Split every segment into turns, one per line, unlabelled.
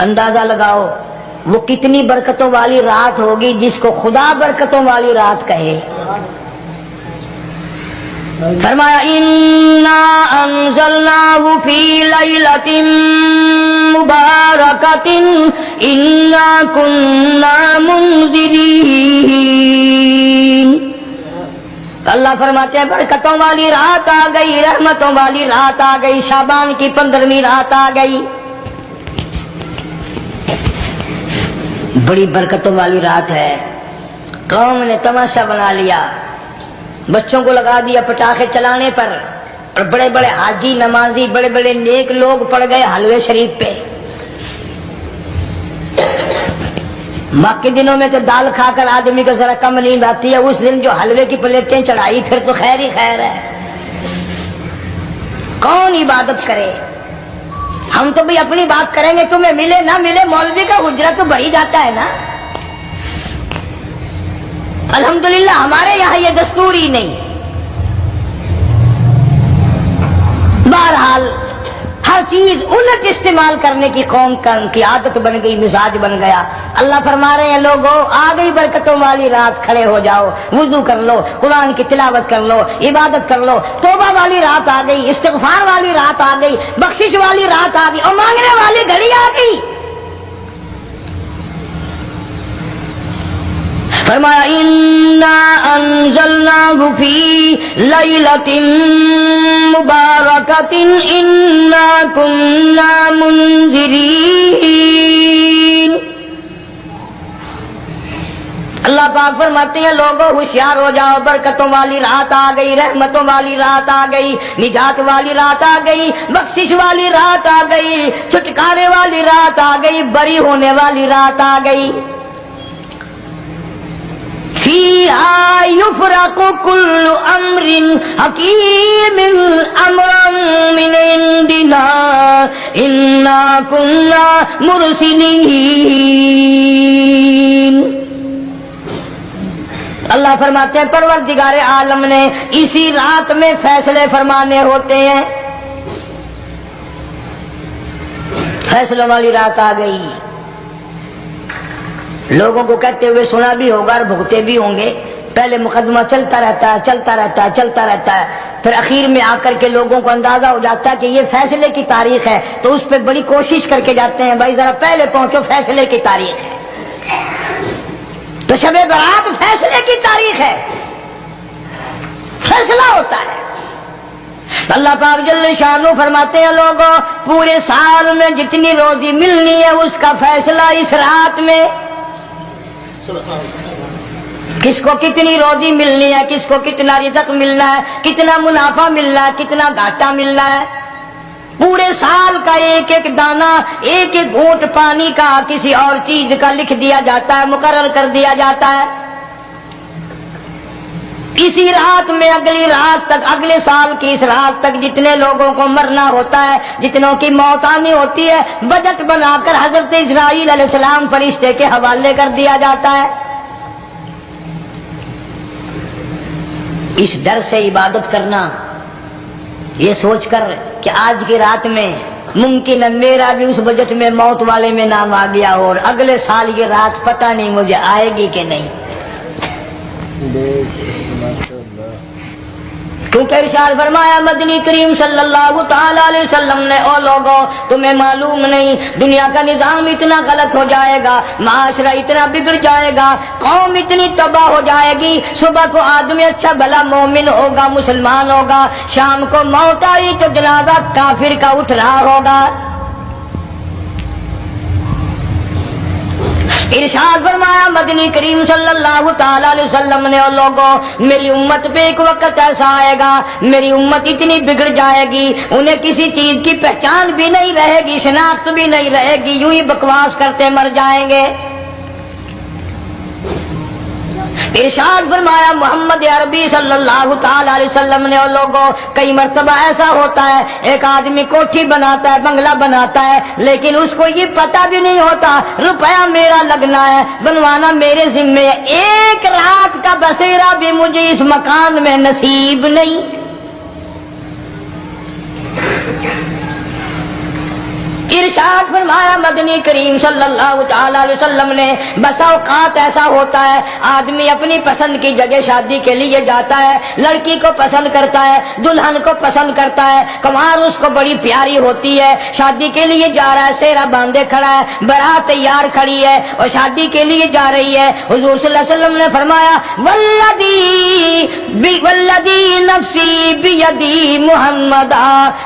اندازہ لگاؤ وہ کتنی برکتوں والی رات ہوگی جس کو خدا برکتوں والی رات کہے. فرمایا انا انزلناہ فی لیلۃ مبارکۃ انا کنا منذرین. اللہ فرماتے ہیں برکتوں والی رات آ گئی، رحمتوں والی رات آ گئی، شعبان کی 15ویں رات آ گئی. بڑی برکتوں والی رات ہے. قوم نے تماشا بنا لیا، بچوں کو لگا دیا پٹاخے چلانے پر، اور بڑے بڑے حاجی نمازی بڑے بڑے نیک لوگ پڑ گئے حلوے شریف پہ. ماہ کے دنوں میں تو دال کھا کر آدمی کو ذرا کم نیند آتی ہے، اس دن جو حلوے کی پلیٹیں چڑھائی پھر تو خیر ہی خیر ہے. کون عبادت کرے؟ ہم تو بھی اپنی بات کریں گے، تمہیں ملے نہ ملے مولوی کا حجرہ تو بڑھ ہی جاتا ہے نا. الحمدللہ ہمارے یہاں یہ دستور ہی نہیں. بہرحال ہر چیز الٹ استعمال کرنے کی قوم کی عادت بن گئی، مزاج بن گیا. اللہ فرما رہے ہیں لوگوں آ گئی برکتوں والی رات، کھڑے ہو جاؤ، وضو کر لو، قرآن کی تلاوت کر لو، عبادت کر لو. توبہ والی رات آ گئی، استغفار والی رات آ گئی، بخشش والی رات آ گئی، اور مانگنے والی گھڑی آ گئی. فرمایا انا انزلناہ فی لیلۃ مبارکۃ انا کنا منذرین. اللہ پاک فرماتے ہیں لوگوں ہوشیار ہو جاؤ، برکتوں والی رات آ گئی، رحمتوں والی رات آ گئی، نجات والی رات آ گئی، بخشش والی رات آ گئی، چھٹکارے والی رات آ گئی، بری ہونے والی رات آ گئی. فیہا یفرق کل امر حکیم امرا من عندنا انا کنا مرسلین. اللہ فرماتے ہیں پروردگار عالم نے اسی رات میں فیصلے فرمانے ہوتے ہیں. فیصلوں والی رات آ گئی. لوگوں کو کہتے ہوئے سنا بھی ہوگا اور بھگتے بھی ہوں گے. پہلے مقدمہ چلتا رہتا ہے، چلتا رہتا ہے، چلتا رہتا ہے، پھر اخیر میں آ کر کے لوگوں کو اندازہ ہو جاتا ہے کہ یہ فیصلے کی تاریخ ہے، تو اس پہ بڑی کوشش کر کے جاتے ہیں بھائی ذرا پہلے پہنچو، فیصلے کی تاریخ ہے. تو شب برات فیصلے کی تاریخ ہے، فیصلہ ہوتا ہے. اللہ پاک جل شانہ فرماتے ہیں لوگوں پورے سال میں جتنی روزی ملنی ہے اس کا فیصلہ اس رات میں. کس کو کتنی روزی ملنی ہے، کس کو کتنا رزق ملنا ہے، کتنا منافع ملنا ہے، کتنا گھاٹا ملنا ہے. پورے سال کا ایک ایک دانہ، ایک ایک گھونٹ پانی کا کسی اور چیز کا لکھ دیا جاتا ہے، مقرر کر دیا جاتا ہے. اسی رات میں اگلی رات تک، اگلے سال کی اس رات تک جتنے لوگوں کو مرنا ہوتا ہے، جتنوں کی موت آنی ہوتی ہے، بجٹ بنا کر حضرت اسرائیل علیہ السلام فرشتے کے حوالے کر دیا جاتا ہے. اس ڈر سے عبادت کرنا، یہ سوچ کر کہ آج کی رات میں ممکن ہے میرا بھی اس بجٹ میں موت والے میں نام آ گیا ہو، اور اگلے سال یہ رات پتہ نہیں مجھے آئے گی کہ نہیں. کیونکہ ارشاد فرمایا مدنی کریم صلی اللہ تعالی علیہ وسلم نے او لوگوں تمہیں معلوم نہیں دنیا کا نظام اتنا غلط ہو جائے گا، معاشرہ اتنا بگڑ جائے گا، قوم اتنی تباہ ہو جائے گی. صبح کو آدمی اچھا بھلا مومن ہوگا، مسلمان ہوگا، شام کو موت آئی تو جنازہ کافر کا اٹھ رہا ہوگا. ارشاد فرمایا مدنی کریم صلی اللہ تعالی علیہ وسلم نے اور لوگوں میری امت پہ ایک وقت ایسا آئے گا، میری امت اتنی بگڑ جائے گی انہیں کسی چیز کی پہچان بھی نہیں رہے گی، شناخت بھی نہیں رہے گی، یوں ہی بکواس کرتے مر جائیں گے. ارشاد فرمایا محمد عربی صلی اللہ تعالی علیہ وسلم نے اور لوگوں کئی مرتبہ ایسا ہوتا ہے ایک آدمی کوٹھی بناتا ہے، بنگلہ بناتا ہے، لیکن اس کو یہ پتہ بھی نہیں ہوتا روپیہ میرا لگنا ہے، بنوانا میرے ذمے ہے، ایک رات کا بسیرا بھی مجھے اس مکان میں نصیب نہیں. ارشاد فرمایا مدنی کریم صلی اللہ تعالی علیہ وسلم نے، بس اوقات ایسا ہوتا ہے آدمی اپنی پسند کی جگہ شادی کے لیے جاتا ہے، لڑکی کو پسند کرتا ہے، دلہن کو پسند کرتا ہے، کمار اس کو بڑی پیاری ہوتی ہے، شادی کے لیے جا رہا ہے، سیرا باندھے کھڑا ہے، بارات تیار کھڑی ہے اور شادی کے لیے جا رہی ہے۔ حضور صلی اللہ علیہ وسلم نے فرمایا والذی نفسی بیدی، محمد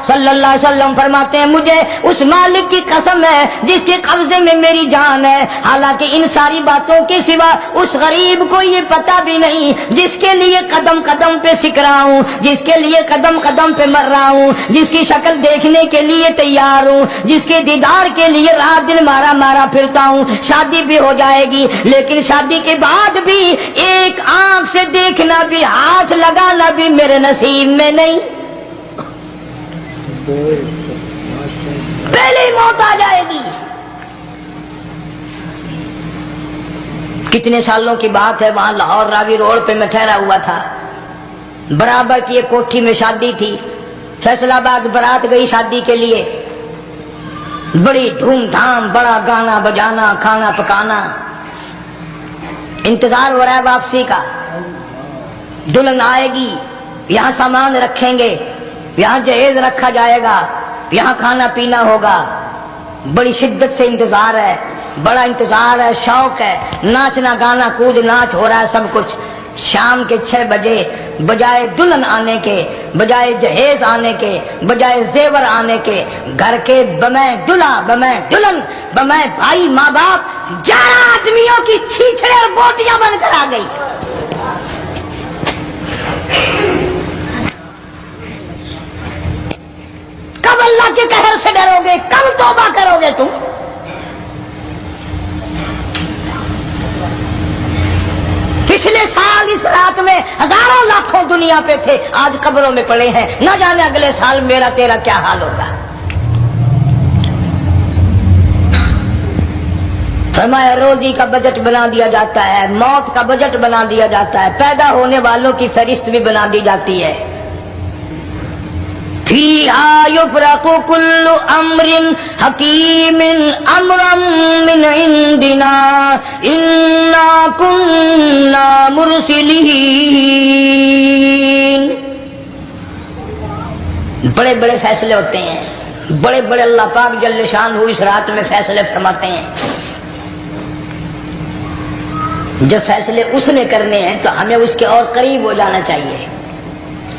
صلی اللہ علیہ وسلم فرماتے ہیں مجھے اس مالک کی قسم ہے جس کے قبضے میں میری جان ہے، حالانکہ ان ساری باتوں کے سوا اس غریب کو یہ پتہ بھی نہیں جس کے لیے قدم قدم پہ سکھ رہا ہوں، جس کے لیے قدم قدم پہ مر رہا ہوں، جس کی شکل دیکھنے کے لیے تیار ہوں، جس کے دیدار کے لیے رات دن مارا مارا پھرتا ہوں۔ شادی بھی ہو جائے گی لیکن شادی کے بعد بھی ایک آنکھ سے دیکھنا بھی، ہاتھ لگانا بھی میرے نصیب میں نہیں، پہلے ہی موت آ جائے گی۔ کتنے سالوں کی بات ہے، وہاں لاہور راوی روڈ پہ میں ٹھہرا ہوا تھا، برابر کی ایک کوٹھی میں شادی تھی، فیصل آباد برات گئی شادی کے لیے، بڑی دھوم دھام، بڑا گانا بجانا، کھانا پکانا، انتظار ہو رہا ہے واپسی کا، دلہن آئے گی، یہاں سامان رکھیں گے، یہاں جہیز رکھا جائے گا، یہاں کھانا پینا ہوگا، بڑی شدت سے انتظار ہے، بڑا انتظار ہے، شوق ہے، ناچنا گانا کود ناچ ہو رہا ہے سب کچھ۔ شام کے 6 بجے بجائے دلہن آنے کے، بجائے جہیز آنے کے، بجائے زیور آنے کے، گھر کے بمیں دلہا، بمیں دلہن، بمیں بھائی ماں باپ 11 آدمیوں کی چھیچڑے اور بوٹیاں بن کر آ گئی۔ کب اللہ کے قہر سے ڈرو گے؟ کب توبہ کرو گے تم؟ پچھلے سال اس رات میں ہزاروں لاکھوں دنیا پہ تھے، آج قبروں میں پڑے ہیں، نہ جانے اگلے سال میرا تیرا کیا حال ہوگا۔ فرمایا روزی کا بجٹ بنا دیا جاتا ہے، موت کا بجٹ بنا دیا جاتا ہے، پیدا ہونے والوں کی فہرست بھی بنا دی جاتی ہے۔ فیہا یفرق کل امر حکیم امرا من عندنا انا کنا مرسلین۔ بڑے بڑے فیصلے ہوتے ہیں، بڑے بڑے اللہ پاک جل شانہ اس رات میں فیصلے فرماتے ہیں۔ جب فیصلے اس نے کرنے ہیں تو ہمیں اس کے اور قریب ہو جانا چاہیے،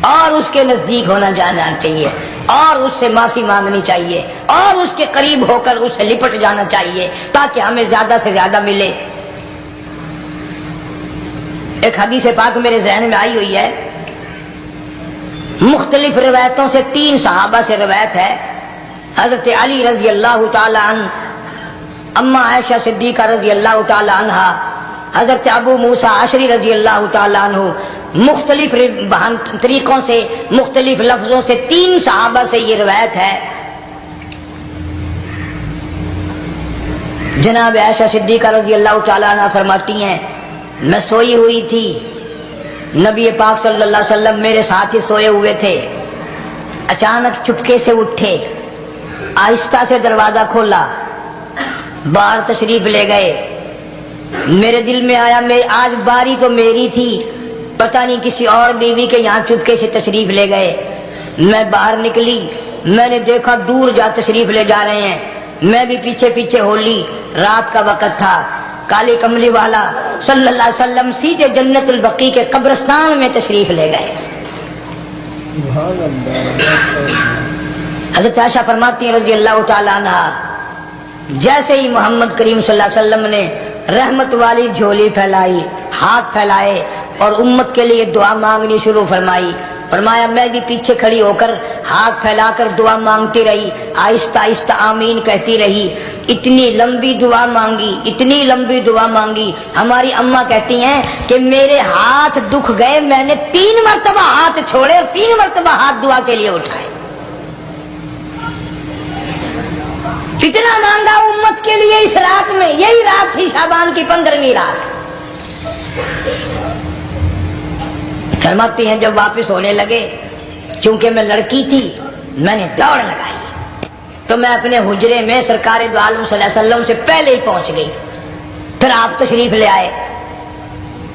اور اس کے نزدیک ہونا جانا چاہیے، اور اس سے معافی مانگنی چاہیے، اور اس کے قریب ہو کر اسے لپٹ جانا چاہیے تاکہ ہمیں زیادہ سے زیادہ ملے۔ ایک حدیث پاک میرے ذہن میں آئی ہوئی ہے، مختلف روایتوں سے 3 صحابہ سے روایت ہے، حضرت علی رضی اللہ تعالی عنہ، اما عائشہ صدیقہ رضی اللہ تعالی عنہا، حضرت ابو موسیٰ اشعری رضی اللہ تعالی عنہ، مختلف طریقوں سے، مختلف لفظوں سے 3 صحابہ سے یہ روایت ہے۔ جناب عائشہ صدیقہ رضی اللہ تعالی عنہ فرماتی ہیں میں سوئی ہوئی تھی، نبی پاک صلی اللہ علیہ وسلم میرے ساتھ ہی سوئے ہوئے تھے، اچانک چپکے سے اٹھے، آہستہ سے دروازہ کھولا، باہر تشریف لے گئے۔ میرے دل میں آیا آج باری تو میری تھی، پتہ نہیں کسی اور بیوی کے یہاں چپکے سے تشریف لے گئے۔ میں باہر نکلی، میں نے دیکھا دور جا تشریف لے جا رہے ہیں، میں بھی پیچھے پیچھے ہو لی۔ رات کا وقت تھا، کالے کملی والا صلی اللہ علیہ وسلم سیدھے جنت البقیع کے قبرستان میں تشریف لے گئے۔ حضرت عائشہ فرماتی ہیں رضی اللہ تعالی عنہ، جیسے ہی محمد کریم صلی اللہ علیہ وسلم نے رحمت والی جھولی پھیلائی، ہاتھ پھیلائے اور امت کے لیے دعا مانگنی شروع فرمائی، فرمایا میں بھی پیچھے کھڑی ہو کر ہاتھ پھیلا کر دعا مانگتی رہی، آہستہ آہستہ آمین کہتی رہی۔ اتنی لمبی دعا مانگی، اتنی لمبی دعا مانگی، ہماری اماں کہتی ہیں کہ میرے ہاتھ دکھ گئے، میں نے 3 مرتبہ ہاتھ چھوڑے اور 3 مرتبہ ہاتھ دعا کے لیے اٹھائے۔ اتنا مانگا امت کے لیے اس رات میں، یہی رات تھی شعبان کی 15ویں رات۔ فرماتی ہیں جب واپس ہونے لگے، چونکہ میں لڑکی تھی، میں نے دوڑ لگائی، تو میں اپنے حجرے میں سرکار دو عالم صلی اللہ علیہ وسلم سے پہلے ہی پہنچ گئی. پھر آپ تشریف لے آئے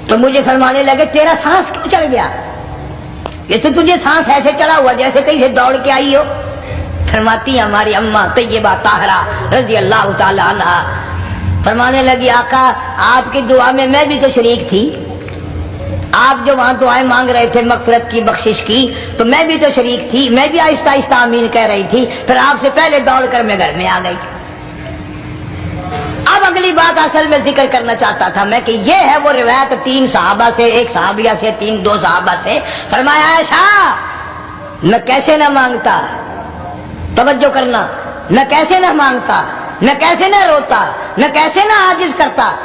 تو مجھے فرمانے لگے تیرا سانس کیوں چڑھ گیا؟ یہ تو تجھے سانس ایسے چڑھا ہوا جیسے کہیں سے دوڑ کے آئی ہو. فرماتی ہیں ہماری اماں طیبہ طاہرہ رضی اللہ تعالی عنہا، فرمانے لگی آقا آپ کی دعا میں بھی تو شریک تھی. آپ جو وہاں دعائیں مانگ رہے تھے مغفرت کی بخشش کی تو میں بھی تو شریک تھی، میں بھی آہستہ آہستہ آمین کہہ رہی تھی. پھر آپ سے پہلے دوڑ کر میں گھر میں آ گئی. اب اگلی بات اصل میں ذکر کرنا چاہتا تھا میں کہ یہ ہے وہ روایت 3 صحابہ سے، 1 صحابیہ سے، 2 صحابہ سے. فرمایا عائشہ میں کیسے نہ مانگتا، توجہ کرنا، میں کیسے نہ مانگتا، میں کیسے نہ روتا، میں کیسے نہ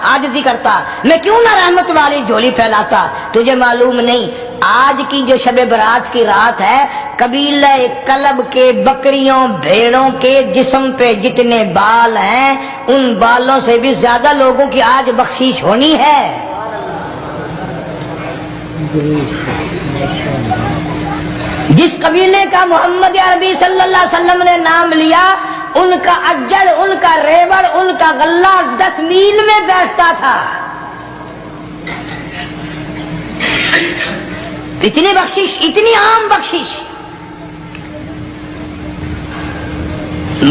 عاجزی کرتا، میں کیوں نہ رحمت والی جھولی پھیلاتا. تجھے معلوم نہیں آج کی جو شب برات کی رات ہے، قبیلہ کلب کے بکریوں بھیڑوں کے جسم پہ جتنے بال ہیں ان بالوں سے بھی زیادہ لوگوں کی آج بخشش ہونی ہے. جس قبیلے کا محمد عربی صلی اللہ علیہ وسلم نے نام لیا ان کا اجڑ، ان کا ریوڑ، ان کا غلہ 10 میل میں بیٹھتا تھا. اتنی بخشش، اتنی عام بخشش.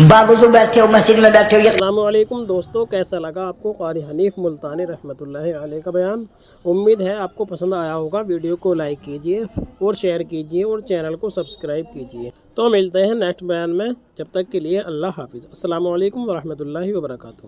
باوضو بیٹھے ہو، مسجد میں بیٹھے ہو.
السلام علیکم دوستو، کیسا لگا آپ کو قاری حنیف ملتانی رحمۃ اللہ علیہ کا بیان؟ امید ہے آپ کو پسند آیا ہوگا. ویڈیو کو لائک کیجئے اور شیئر کیجئے اور چینل کو سبسکرائب کیجئے. تو ملتے ہیں نیکسٹ بیان میں، جب تک کے لیے اللہ حافظ. السلام علیکم ورحمۃ اللہ وبرکاتہ.